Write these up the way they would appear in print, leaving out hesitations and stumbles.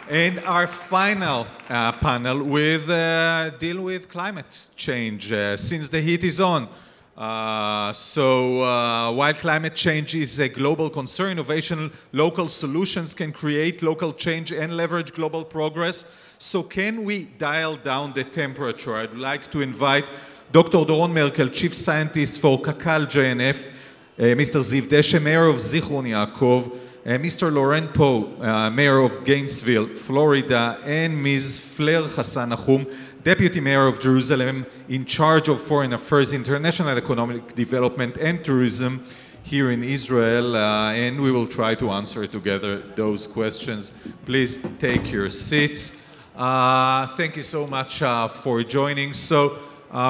And our final panel will deal with climate change since the heat is on. While climate change is a global concern, innovation, local solutions can create local change and leverage global progress. So can we dial down the temperature? I'd like to invite Dr. Doron Mרקל, Chief Scientist for Kakal JNF, Mr. Ziv Deshe, Mayor of Zechron Yaakov, Mr. Lorraine Pואו, Mayor of Gainesville, Florida, and Ms. Flair Hassan נחום, Deputy Mayor of Jerusalem, in charge of Foreign Affairs, International Economic Development and Tourism here in Israel, and we will try to answer together those questions. Please take your seats. Thank you so much for joining. So,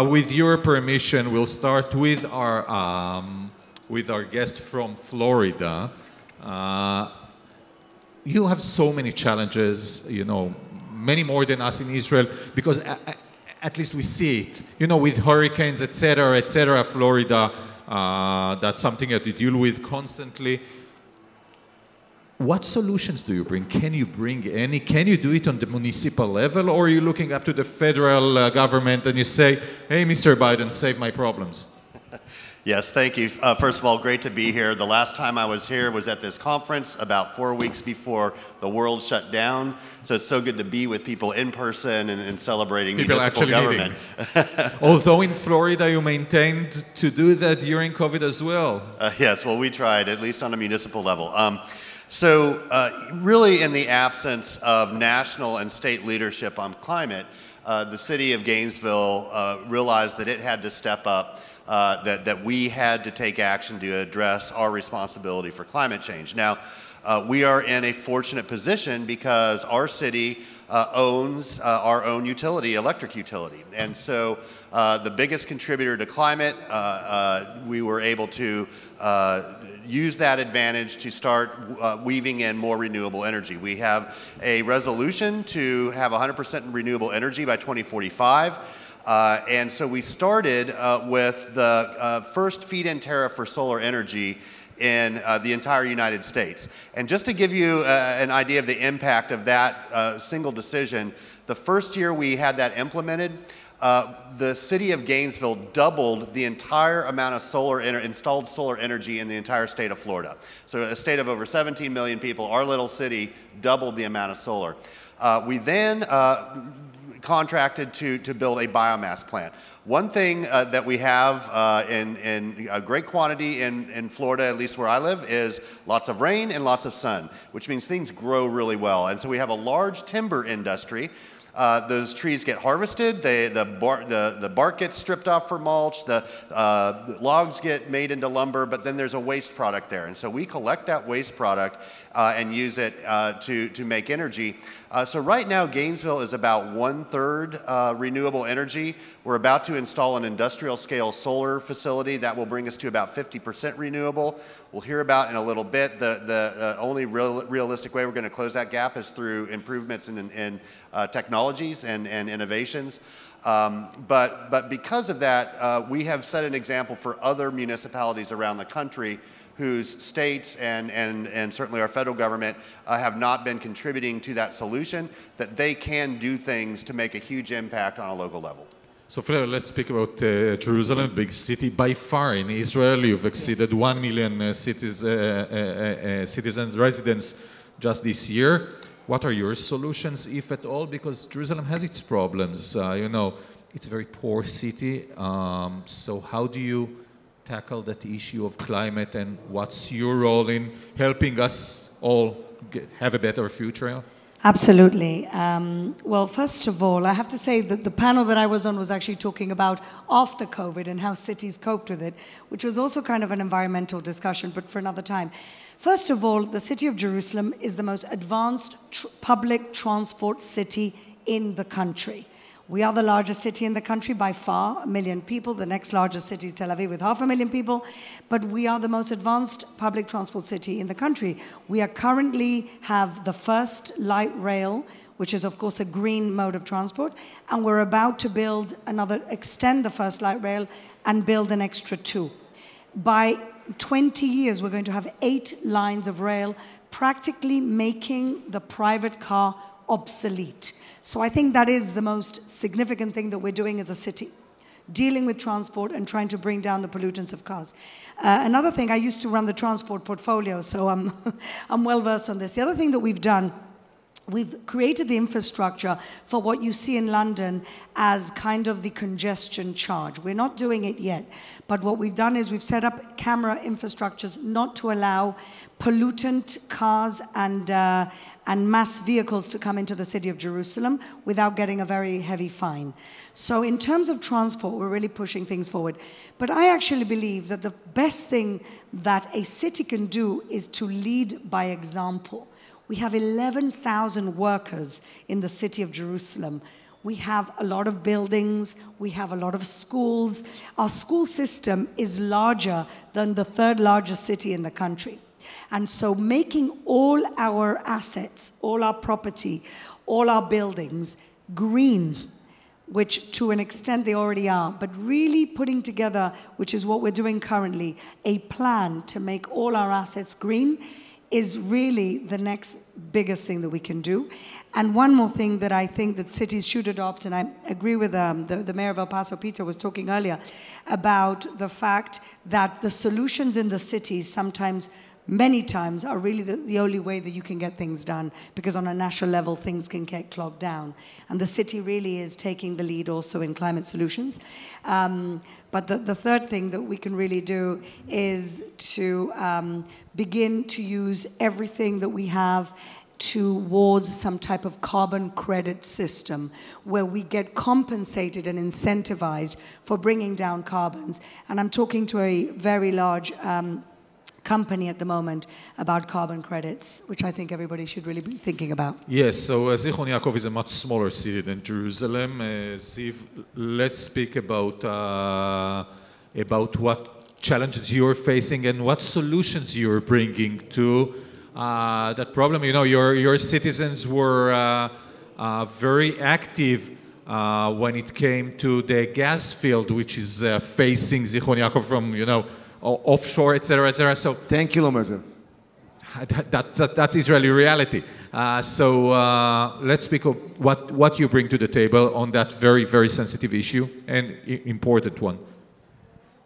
with your permission, we'll start with our guest from Florida. You have so many challenges, you know, many more than us in Israel, because at least we see it, you know, with hurricanes, etc., Florida, that's something that you deal with constantly. What solutions do you bring? Can you bring any? Can you do it on the municipal level, or are you looking up to the federal government and you say, hey, Mr. Biden, save my problems? Yes, thank you. First of all, great to be here. The last time I was here was at this conference about 4 weeks before the world shut down. So it's so good to be with people in person and celebrating municipal government. Although in Florida you maintained to do that during COVID as well. Yes, well, we tried, at least on a municipal level. Really in the absence of national and state leadership on climate, the city of Gainesville realized that it had to step up. That we had to take action to address our responsibility for climate change. Now, we are in a fortunate position because our city owns our own utility, electric utility. And so the biggest contributor to climate, we were able to use that advantage to start weaving in more renewable energy. We have a resolution to have 100% renewable energy by 2045. And so we started with the first feed-in tariff for solar energy in the entire United States. And just to give you an idea of the impact of that single decision, the first year we had that implemented, the city of Gainesville doubled the entire amount of installed solar energy in the entire state of Florida. So a state of over 17 million people, our little city doubled the amount of solar. We then contracted to build a biomass plant. One thing that we have in a great quantity in Florida, at least where I live, is lots of rain and lots of sun, which means things grow really well. And so we have a large timber industry. Those trees get harvested, the bark gets stripped off for mulch, the logs get made into lumber, but then there's a waste product there. And so we collect that waste product and use it to make energy. So right now, Gainesville is about 1/3 renewable energy. We're about to install an industrial scale solar facility that will bring us to about 50% renewable. We'll hear about in a little bit. The only realistic way we're going to close that gap is through improvements in technologies and innovations. But because of that, we have set an example for other municipalities around the country whose states and certainly our federal government have not been contributing to that solution, that they can do things to make a huge impact on a local level. So, Flair, let's speak about Jerusalem, big city. By far in Israel, you've exceeded 1 million citizens, residents just this year. What are your solutions, if at all? Because Jerusalem has its problems. You know, it's a very poor city. So how do you tackle that issue of climate, and what's your role in helping us all have a better future? Absolutely. Well, first of all, I have to say that the panel that I was on was actually talking about after COVID and how cities coped with it, which was also kind of an environmental discussion, but for another time. First of all, the city of Jerusalem is the most advanced public transport city in the country. We are the largest city in the country by far, 1 million people. The next largest city is Tel Aviv with 500,000 people. But we are the most advanced public transport city in the country. We are currently have the first light rail, which is of course a green mode of transport. And we're about to extend the first light rail and build an extra 2. By 20 years, we're going to have 8 lines of rail, practically making the private car obsolete. So I think that is the most significant thing that we're doing as a city, dealing with transport and trying to bring down the pollutants of cars. Another thing, I used to run the transport portfolio, so I'm well versed on this. The other thing that we've done, we've created the infrastructure for what you see in London as kind of the congestion charge. We're not doing it yet, but what we've done is we've set up camera infrastructures not to allow pollutant cars and mass vehicles to come into the city of Jerusalem without getting a very heavy fine. So in terms of transport, we're really pushing things forward. But I actually believe that the best thing that a city can do is to lead by example. We have 11,000 workers in the city of Jerusalem. We have a lot of buildings, we have a lot of schools. Our school system is larger than the third largest city in the country. And so making all our assets, all our property, all our buildings green, which to an extent they already are, but really putting together, which is what we're doing currently, a plan to make all our assets green is really the next biggest thing that we can do. And one more thing that I think that cities should adopt, and I agree with the mayor of El Paso, Peter, was talking earlier about the fact that the solutions in the cities sometimes, many times, are really the only way that you can get things done, because on a national level things can get clogged down. And the city really is taking the lead also in climate solutions. But the third thing that we can really do is to begin to use everything that we have towards some type of carbon credit system where we get compensated and incentivized for bringing down carbons. And I'm talking to a very large company at the moment about carbon credits, which I think everybody should really be thinking about. Yes, so Zchron Yaakov is a much smaller city than Jerusalem. Ziv, let's speak about what challenges you're facing and what solutions you're bringing to that problem. You know, your citizens were very active when it came to the gas field, which is facing Zchron Yaakov from, you know, offshore, etc., etc. So 10 kilometers. That's Israeli reality. So let's speak of what you bring to the table on that very, very sensitive issue and important one.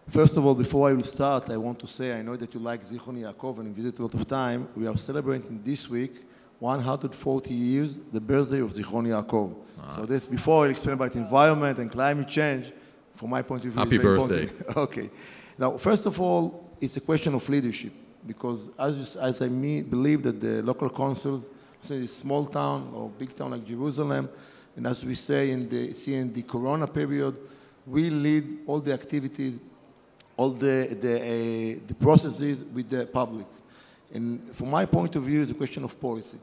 First of all, before I will start, I want to say I know that you like Zchron Yaakov and visit a lot of time. We are celebrating this week 140 years the birthday of Zchron Yaakov. So this, before I explain about environment and climate change, from my point of view, happy birthday. Okay. Now, first of all, it's a question of leadership, because as I believe that the local councils, say a small town or big town like Jerusalem, and as we say in the Corona period, we lead all the activities, all the processes with the public. And from my point of view, it's a question of policy.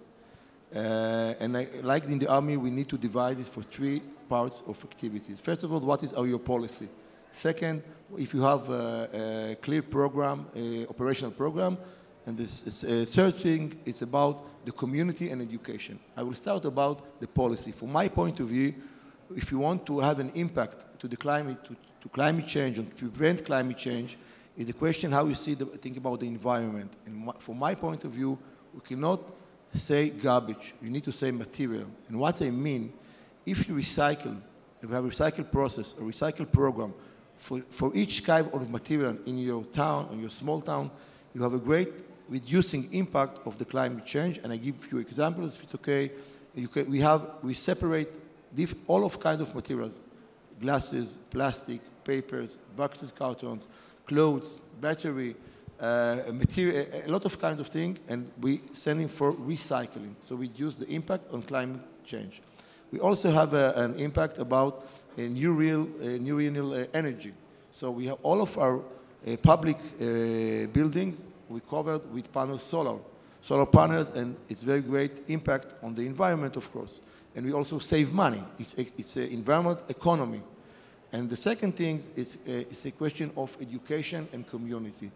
And like in the army, we need to divide it for three parts of activities. First of all, what is your policy? Second, if you have a clear program, operational program, and this third thing is about the community and education. I will start about the policy. From my point of view, if you want to have an impact to the climate, to climate change and to prevent climate change, is the question how you think about the environment. And from my point of view, we cannot say garbage. You need to say material. And what I mean, if you recycle, if you have a recycle process, a recycle program, for each kind of material in your town, in your small town, you have a great reducing impact of the climate change. And I give you examples, if it's okay. We separate all of kind of materials, glasses, plastic, papers, boxes, cartons, clothes, battery, material, a lot of kind of thing, and we send it for recycling. So we reduce the impact on climate change. We also have an impact about new renewable energy. So we have all of our public buildings we covered with solar panels, and it's very great impact on the environment, of course. And we also save money. It's an environment economy. And the second thing is it's a question of education and community.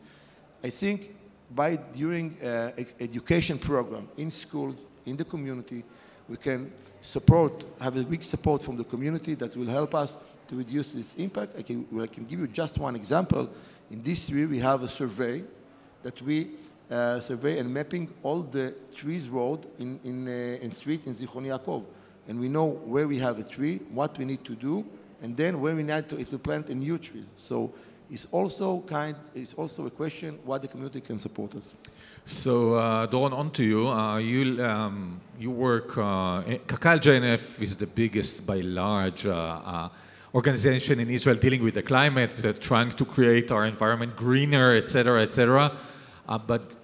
I think during education program in schools, in the community, we can have a big support from the community that will help us to reduce this impact. I can give you just one example. In this year, we have a survey that we survey and mapping all the trees road in streets in Zichron Yaakov. And we know where we have a tree, what we need to do, and then where we need to plant a new trees. So it's also a question what the community can support us. So, Doron, on to you. You work, Kakal JNF is the biggest by large organization in Israel dealing with the climate, trying to create our environment greener, etc., etc. But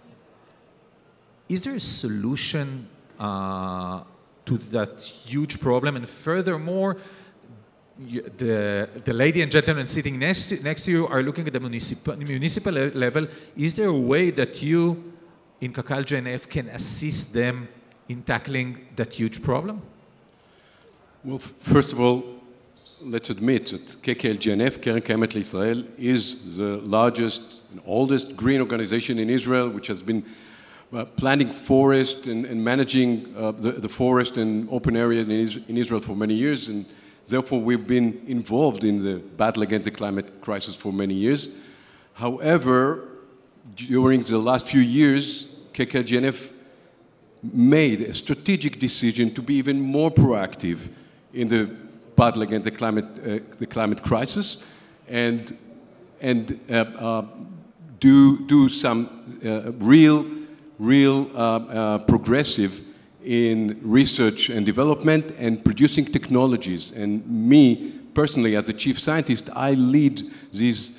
is there a solution to that huge problem? And furthermore, the lady and gentleman sitting next to you are looking at the municipal level. Is there a way that you, in Kakal JNF, can assist them in tackling that huge problem? Well, first of all, let's admit that KKL JNF, Keren קימת לישראל, is the largest and oldest green organization in Israel, which has been planting forest and managing the forest and open area in Israel for many years. And therefore, we've been involved in the battle against the climate crisis for many years. However, during the last few years, KKL JNF made a strategic decision to be even more proactive in the battle against the climate crisis, and do some real progressive in research and development and producing technologies. And me personally, as a chief scientist, I lead these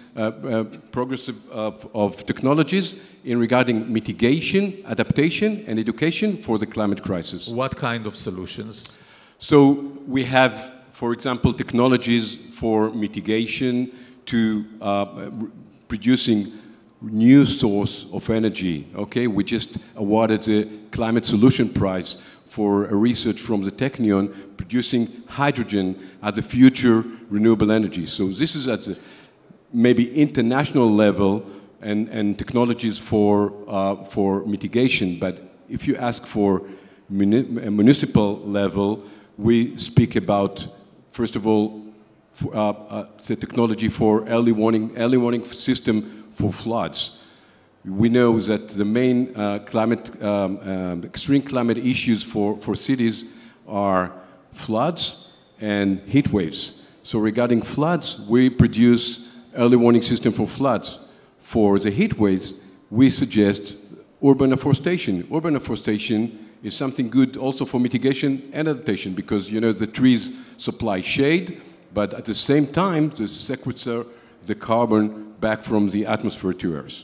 progressive of technologies in regarding mitigation, adaptation, and education for the climate crisis. What kind of solutions? So we have, for example, technologies for mitigation to producing new source of energy. Okay, we just awarded the Climate Solution Prize for a research from the Technion producing hydrogen as the future renewable energy. So this is at the maybe international level and technologies for mitigation. But if you ask for a municipal level, we speak about, first of all, the technology for early warning system for floods. We know that the main extreme climate issues for cities are floods and heat waves. So regarding floods, we produce early warning system for floods. For the heat waves, we suggest urban afforestation. Urban afforestation is something good also for mitigation and adaptation because, you know, the trees supply shade, but at the same time, they sequester the carbon back from the atmosphere to Earth.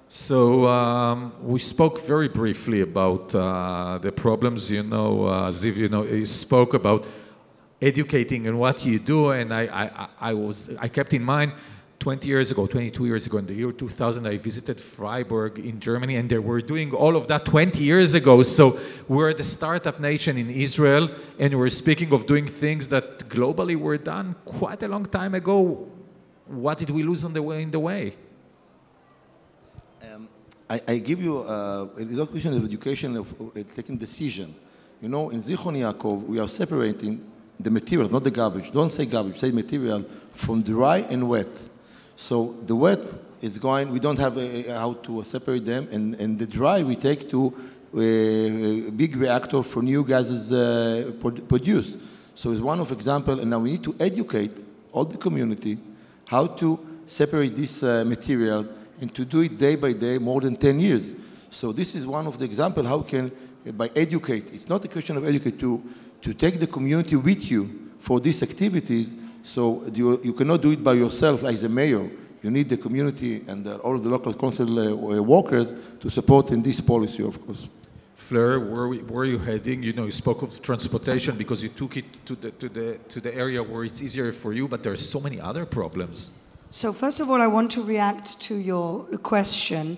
So we spoke very briefly about the problems, you know, Ziv, you know, you spoke about educating and what you do, and I kept in mind 22 years ago, in the year 2000, I visited Freiburg in Germany, and they were doing all of that 20 years ago. So we're the startup nation in Israel, and we're speaking of doing things that globally were done quite a long time ago. What did we lose on the way? I give you a little question of education, of taking decision. You know, in Zichron Yaakov, we are separating the material, not the garbage. Don't say garbage, say material, from dry and wet. So the wet is going, we don't have how to separate them, and the dry we take to a big reactor for new gases produced. So it's one of example, and now we need to educate all the community how to separate this material and to do it day by day more than 10 years. So this is one of the examples how we can, by educate, it's not a question of educate, to take the community with you for these activities. So you cannot do it by yourself as a mayor. You need the community and all the local council workers to support in this policy, of course. Fleur, where are you heading? You know, you spoke of transportation because you took it to the area where it's easier for you, but there are so many other problems. So first of all, I want to react to your question.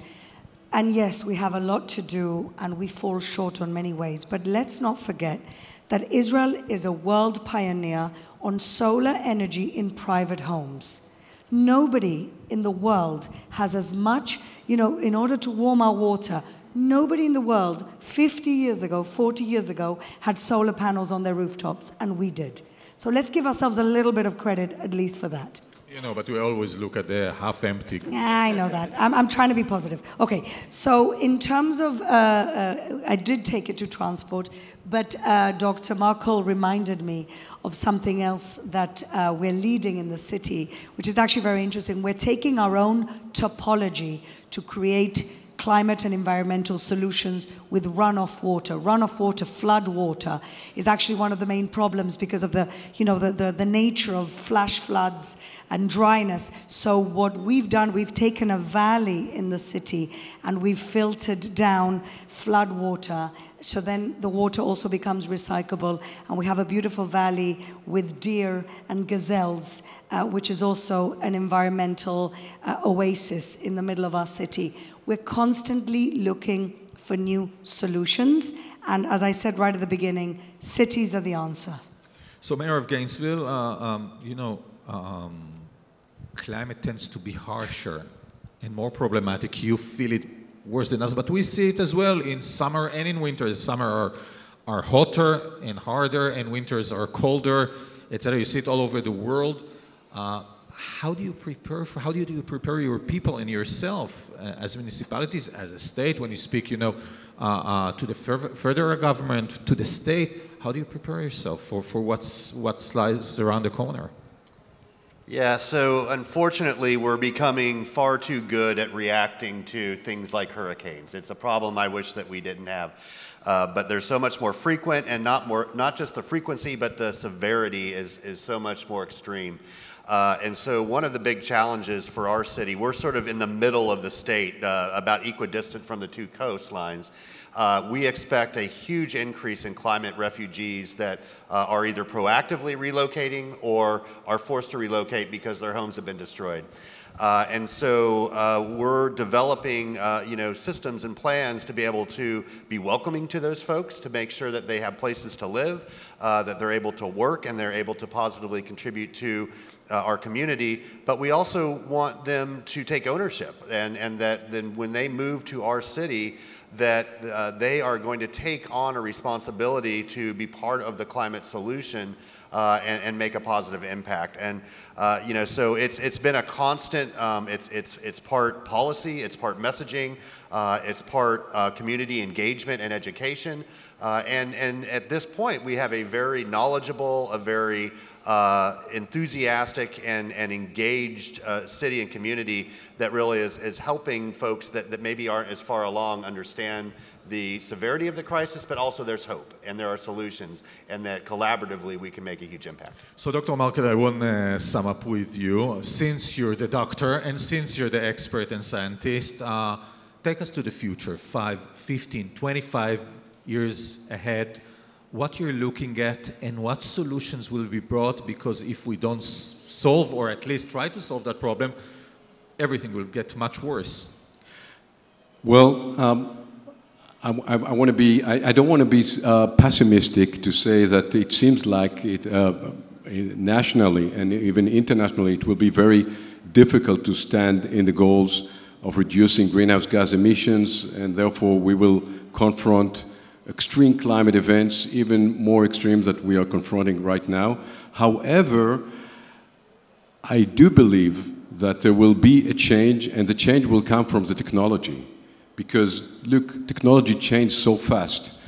And yes, we have a lot to do and we fall short on many ways. But let's not forget that Israel is a world pioneer on solar energy in private homes. Nobody in the world has as much, you know, in order to warm our water, nobody in the world 50 years ago, 40 years ago, had solar panels on their rooftops, and we did. So let's give ourselves a little bit of credit, at least for that. You know, but we always look at the half-empty. Yeah, I know that. I'm trying to be positive. Okay, so in terms of, I did take it to transport, but Dr. Markle reminded me of something else that we're leading in the city, which is actually very interesting. We're taking our own topology to create climate and environmental solutions with runoff water. Runoff water, flood water, is actually one of the main problems because of the, you know, the nature of flash floods and dryness. So what we've done, we've taken a valley in the city and we've filtered down flood water. So then the water also becomes recyclable, and we have a beautiful valley with deer and gazelles, which is also an environmental oasis in the middle of our city. We're constantly looking for new solutions, and as I said right at the beginning, cities are the answer. So, Mayor of Gainesville, you know, climate tends to be harsher and more problematic. You feel it worse than us, but we see it as well in summer and in winter. Summer are hotter and harder, and winters are colder, etc. You see it all over the world. How do you prepare your people and yourself as municipalities, as a state, when you speak, you know, to the federal government, to the state? How do you prepare yourself for what lies around the corner? Yeah, so unfortunately, we're becoming far too good at reacting to things like hurricanes. It's a problem I wish that we didn't have. But they're so much more frequent, and not just the frequency, but the severity is so much more extreme. And so one of the big challenges for our city, we're sort of in the middle of the state, about equidistant from the two coastlines. We expect a huge increase in climate refugees that are either proactively relocating or are forced to relocate because their homes have been destroyed. And so we're developing you know, systems and plans to be able to be welcoming to those folks, to make sure that they have places to live, that they're able to work, and they're able to positively contribute to our community. But we also want them to take ownership, and that then when they move to our city, that they are going to take on a responsibility to be part of the climate solution and make a positive impact. And you know, so it's been a constant. It's part policy, it's part messaging, it's part community engagement and education. And at this point, we have a very knowledgeable, a very enthusiastic and engaged city and community that really is helping folks that maybe aren't as far along understand the severity of the crisis, but also there's hope and there are solutions, and that collaboratively we can make a huge impact. So Dr. Markel, I want to sum up with you. Since you're the doctor and since you're the expert and scientist, take us to the future, 5, 15, 25 years ahead, what you're looking at and what solutions will be brought, because if we don't solve, or at least try to solve that problem, everything will get much worse. Well, I want to be, I don't want to be pessimistic to say that it seems like it, nationally and even internationally, it will be very difficult to stand in the goals of reducing greenhouse gas emissions, and therefore we will confront extreme climate events, even more extreme that we are confronting right now. However, I do believe that there will be a change, and the change will come from the technology. Because, look, technology changed so fast.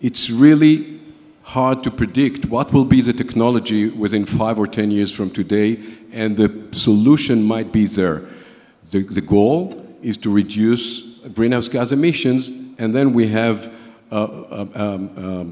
It's really hard to predict what will be the technology within 5 or 10 years from today, and the solution might be there. The goal is to reduce greenhouse gas emissions, and then we have a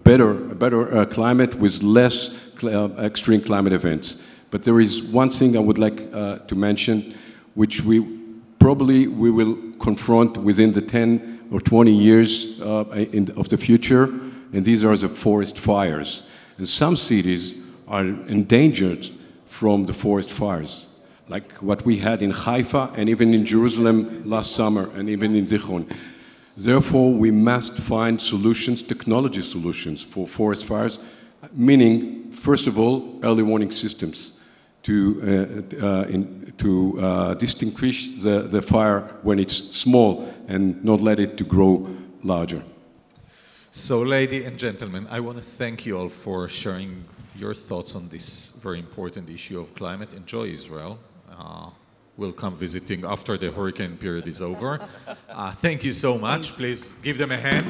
better climate with less extreme climate events. But there is one thing I would like to mention, which we will confront within the 10 or 20 years of the future, and these are the forest fires. And some cities are endangered from the forest fires, like what we had in Haifa and even in Jerusalem last summer, and even in Zechron. Therefore, we must find solutions, technology solutions for forest fires, meaning, first of all, early warning systems to distinguish the fire when it's small and not let it to grow larger. So, ladies and gentlemen, I want to thank you all for sharing your thoughts on this very important issue of climate. Enjoy Israel. We'll come visiting after the hurricane period is over. Thank you so much. Please give them a hand.